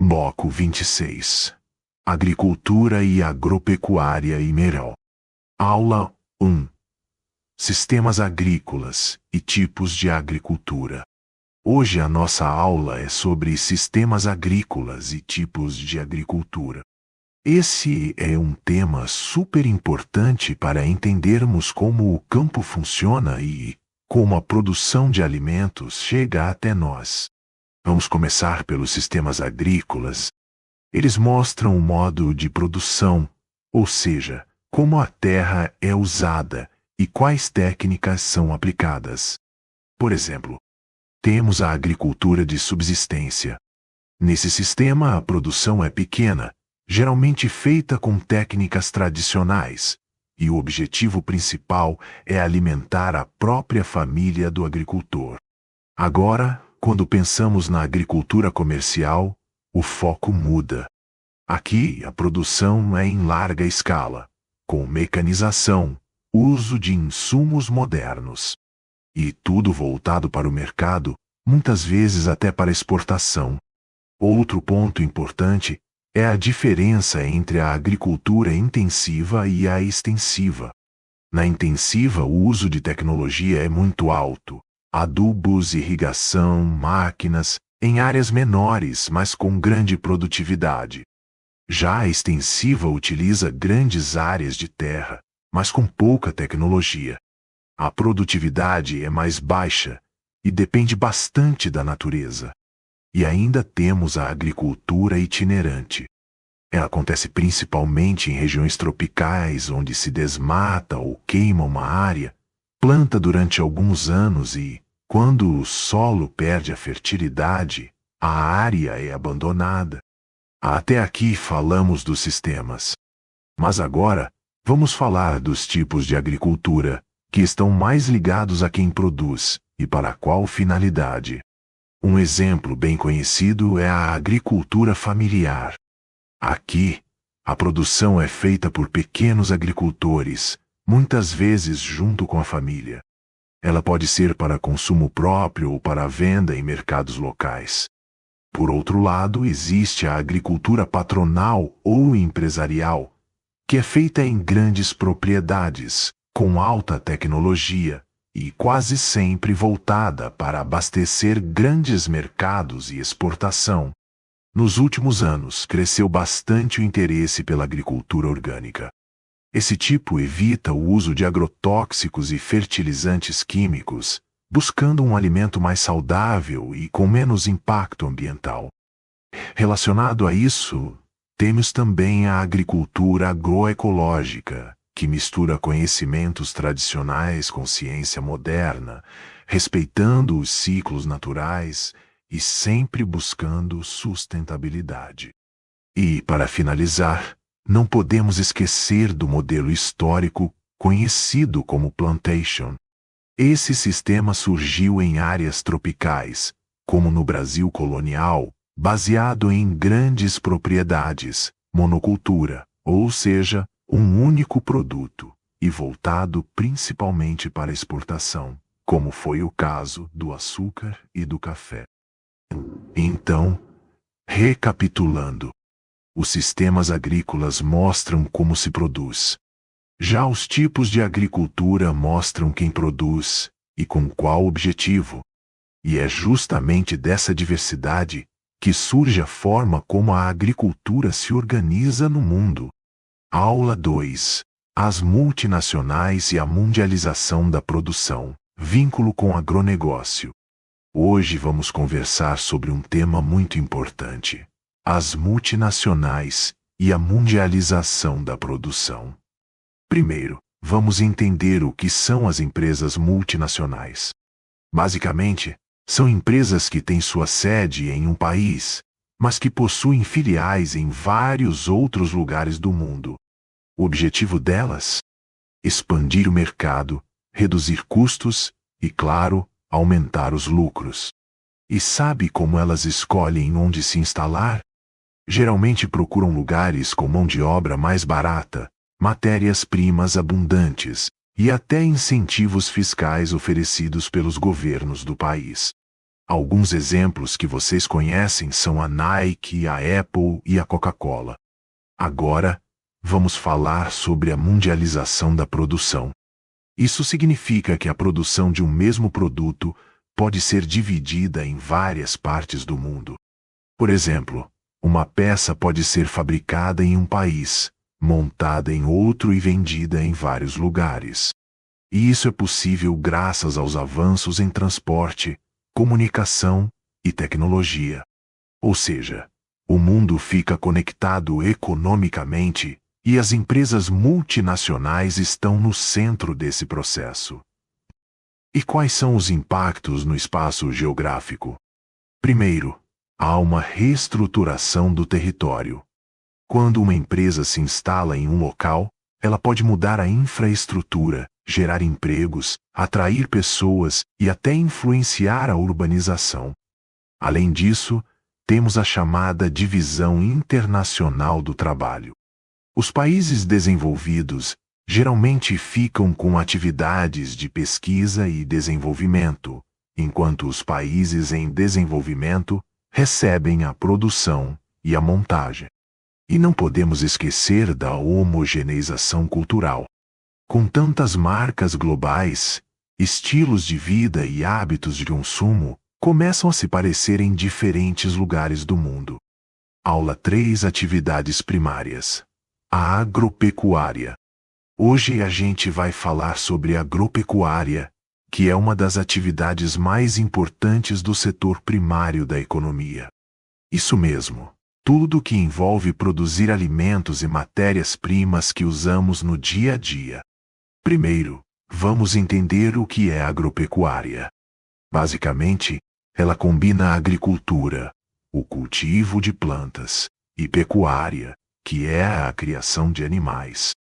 Bloco 26. Agricultura e Agropecuária Imerol. Aula 1. Sistemas agrícolas e tipos de agricultura. Hoje a nossa aula é sobre sistemas agrícolas e tipos de agricultura. Esse é um tema super importante para entendermos como o campo funciona e como a produção de alimentos chega até nós. Vamos começar pelos sistemas agrícolas. Eles mostram o modo de produção, ou seja, como a terra é usada e quais técnicas são aplicadas. Por exemplo, temos a agricultura de subsistência. Nesse sistema, a produção é pequena, geralmente feita com técnicas tradicionais, e o objetivo principal é alimentar a própria família do agricultor. Agora, quando pensamos na agricultura comercial, o foco muda. Aqui, a produção é em larga escala, com mecanização, uso de insumos modernos. E tudo voltado para o mercado, muitas vezes até para exportação. Outro ponto importante é a diferença entre a agricultura intensiva e a extensiva. Na intensiva, o uso de tecnologia é muito alto. Adubos, irrigação, máquinas, em áreas menores, mas com grande produtividade. Já a extensiva utiliza grandes áreas de terra, mas com pouca tecnologia. A produtividade é mais baixa e depende bastante da natureza. E ainda temos a agricultura itinerante. Ela acontece principalmente em regiões tropicais, onde se desmata ou queima uma área, planta durante alguns anos e, quando o solo perde a fertilidade, a área é abandonada. Até aqui falamos dos sistemas. Mas agora, vamos falar dos tipos de agricultura, que estão mais ligados a quem produz e para qual finalidade. Um exemplo bem conhecido é a agricultura familiar. Aqui, a produção é feita por pequenos agricultores, muitas vezes junto com a família. Ela pode ser para consumo próprio ou para venda em mercados locais. Por outro lado, existe a agricultura patronal ou empresarial, que é feita em grandes propriedades, com alta tecnologia e quase sempre voltada para abastecer grandes mercados e exportação. Nos últimos anos, cresceu bastante o interesse pela agricultura orgânica. Esse tipo evita o uso de agrotóxicos e fertilizantes químicos, buscando um alimento mais saudável e com menos impacto ambiental. Relacionado a isso, temos também a agricultura agroecológica, que mistura conhecimentos tradicionais com ciência moderna, respeitando os ciclos naturais e sempre buscando sustentabilidade. E, para finalizar, não podemos esquecer do modelo histórico conhecido como plantation. Esse sistema surgiu em áreas tropicais, como no Brasil colonial, baseado em grandes propriedades, monocultura, ou seja, um único produto, e voltado principalmente para exportação, como foi o caso do açúcar e do café. Então, recapitulando, os sistemas agrícolas mostram como se produz. Já os tipos de agricultura mostram quem produz e com qual objetivo. E é justamente dessa diversidade que surge a forma como a agricultura se organiza no mundo. Aula 2. As multinacionais e a mundialização da produção. Vínculo com agronegócio. Hoje vamos conversar sobre um tema muito importante: as multinacionais e a mundialização da produção. Primeiro, vamos entender o que são as empresas multinacionais. Basicamente, são empresas que têm sua sede em um país, mas que possuem filiais em vários outros lugares do mundo. O objetivo delas? Expandir o mercado, reduzir custos e, claro, aumentar os lucros. E sabe como elas escolhem onde se instalar? Geralmente procuram lugares com mão de obra mais barata, matérias-primas abundantes e até incentivos fiscais oferecidos pelos governos do país. Alguns exemplos que vocês conhecem são a Nike, a Apple e a Coca-Cola. Agora, vamos falar sobre a mundialização da produção. Isso significa que a produção de um mesmo produto pode ser dividida em várias partes do mundo. Por exemplo, uma peça pode ser fabricada em um país, montada em outro e vendida em vários lugares. E isso é possível graças aos avanços em transporte, comunicação e tecnologia. Ou seja, o mundo fica conectado economicamente e as empresas multinacionais estão no centro desse processo. E quais são os impactos no espaço geográfico? Primeiro, há uma reestruturação do território. Quando uma empresa se instala em um local, ela pode mudar a infraestrutura, gerar empregos, atrair pessoas e até influenciar a urbanização. Além disso, temos a chamada divisão internacional do trabalho. Os países desenvolvidos geralmente ficam com atividades de pesquisa e desenvolvimento, enquanto os países em desenvolvimento recebem a produção e a montagem. E não podemos esquecer da homogeneização cultural. Com tantas marcas globais, estilos de vida e hábitos de consumo começam a se parecer em diferentes lugares do mundo. Aula 3: Atividades primárias. A agropecuária. Hoje a gente vai falar sobre agropecuária, que é uma das atividades mais importantes do setor primário da economia. Isso mesmo, tudo que envolve produzir alimentos e matérias-primas que usamos no dia a dia. Primeiro, vamos entender o que é agropecuária. Basicamente, ela combina a agricultura, o cultivo de plantas, e pecuária, que é a criação de animais.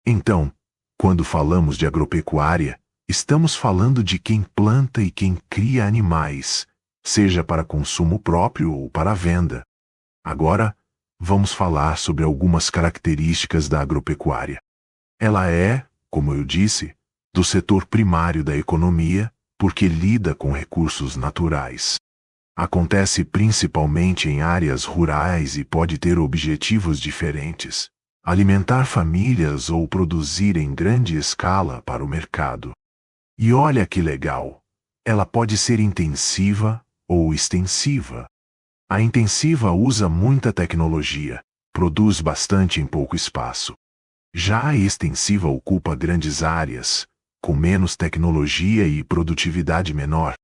Então, quando falamos de agropecuária, estamos falando de quem planta e quem cria animais, seja para consumo próprio ou para venda. Agora, vamos falar sobre algumas características da agropecuária. Ela é, como eu disse, do setor primário da economia, porque lida com recursos naturais. Acontece principalmente em áreas rurais e pode ter objetivos diferentes: alimentar famílias ou produzir em grande escala para o mercado. E olha que legal! Ela pode ser intensiva ou extensiva. A intensiva usa muita tecnologia, produz bastante em pouco espaço. Já a extensiva ocupa grandes áreas, com menos tecnologia e produtividade menor.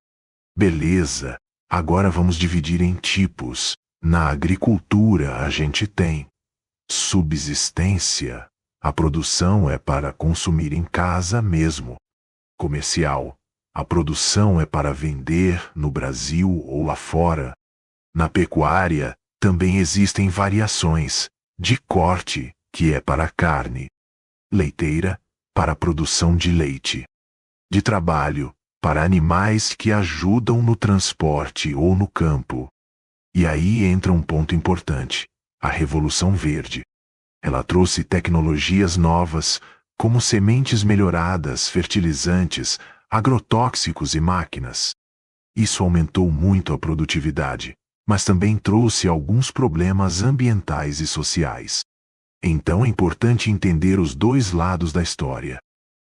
Beleza, agora vamos dividir em tipos. Na agricultura a gente tem subsistência. A produção é para consumir em casa mesmo. Comercial. A produção é para vender no Brasil ou lá fora. Na pecuária, também existem variações. De corte, que é para carne. Leiteira, para a produção de leite. De trabalho, para animais que ajudam no transporte ou no campo. E aí entra um ponto importante: a Revolução Verde. Ela trouxe tecnologias novas, como sementes melhoradas, fertilizantes, agrotóxicos e máquinas. Isso aumentou muito a produtividade, mas também trouxe alguns problemas ambientais e sociais. Então é importante entender os dois lados da história.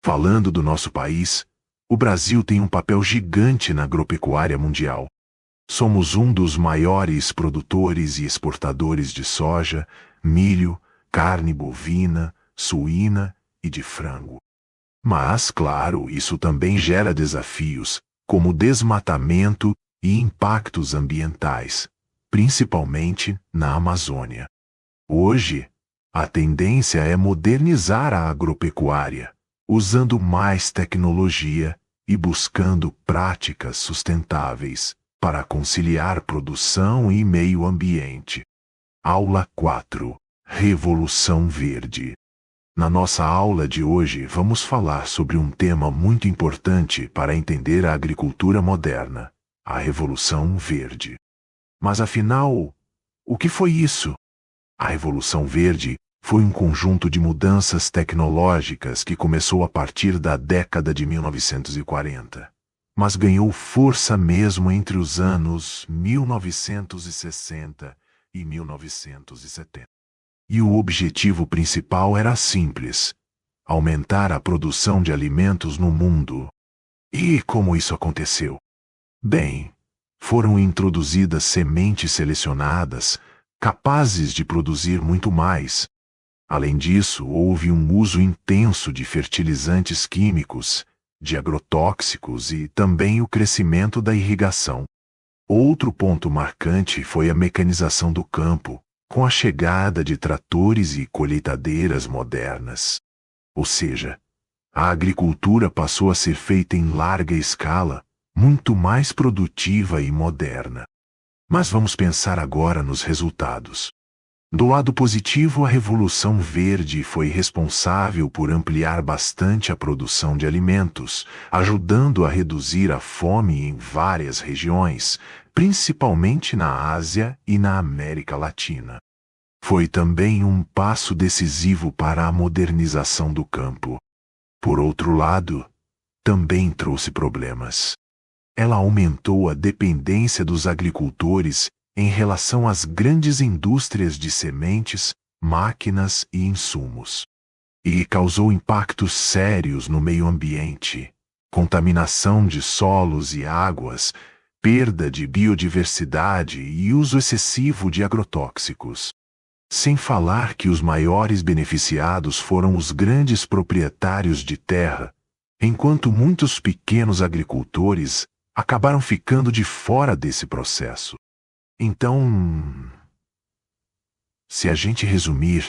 Falando do nosso país, o Brasil tem um papel gigante na agropecuária mundial. Somos um dos maiores produtores e exportadores de soja, milho, carne bovina, suína e de frango. Mas, claro, isso também gera desafios, como desmatamento e impactos ambientais, principalmente na Amazônia. Hoje, a tendência é modernizar a agropecuária, usando mais tecnologia e buscando práticas sustentáveis para conciliar produção e meio ambiente. Aula 4: Revolução Verde. Na nossa aula de hoje vamos falar sobre um tema muito importante para entender a agricultura moderna: a Revolução Verde. Mas afinal, o que foi isso? A Revolução Verde foi um conjunto de mudanças tecnológicas que começou a partir da década de 1940. mas ganhou força mesmo entre os anos 1960 e 1970. E o objetivo principal era simples: aumentar a produção de alimentos no mundo. E como isso aconteceu? Bem, foram introduzidas sementes selecionadas, capazes de produzir muito mais. Além disso, houve um uso intenso de fertilizantes químicos, de agrotóxicos e também o crescimento da irrigação. Outro ponto marcante foi a mecanização do campo, com a chegada de tratores e colheitadeiras modernas. Ou seja, a agricultura passou a ser feita em larga escala, muito mais produtiva e moderna. Mas vamos pensar agora nos resultados. Do lado positivo, a Revolução Verde foi responsável por ampliar bastante a produção de alimentos, ajudando a reduzir a fome em várias regiões, principalmente na Ásia e na América Latina. Foi também um passo decisivo para a modernização do campo. Por outro lado, também trouxe problemas. Ela aumentou a dependência dos agricultores em relação às grandes indústrias de sementes, máquinas e insumos. E causou impactos sérios no meio ambiente, contaminação de solos e águas, perda de biodiversidade e uso excessivo de agrotóxicos. Sem falar que os maiores beneficiados foram os grandes proprietários de terra, enquanto muitos pequenos agricultores acabaram ficando de fora desse processo. Então, se a gente resumir,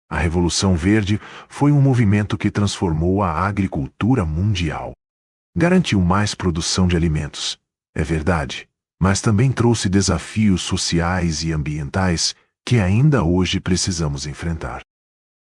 a Revolução Verde foi um movimento que transformou a agricultura mundial. Garantiu mais produção de alimentos, é verdade, mas também trouxe desafios sociais e ambientais que ainda hoje precisamos enfrentar.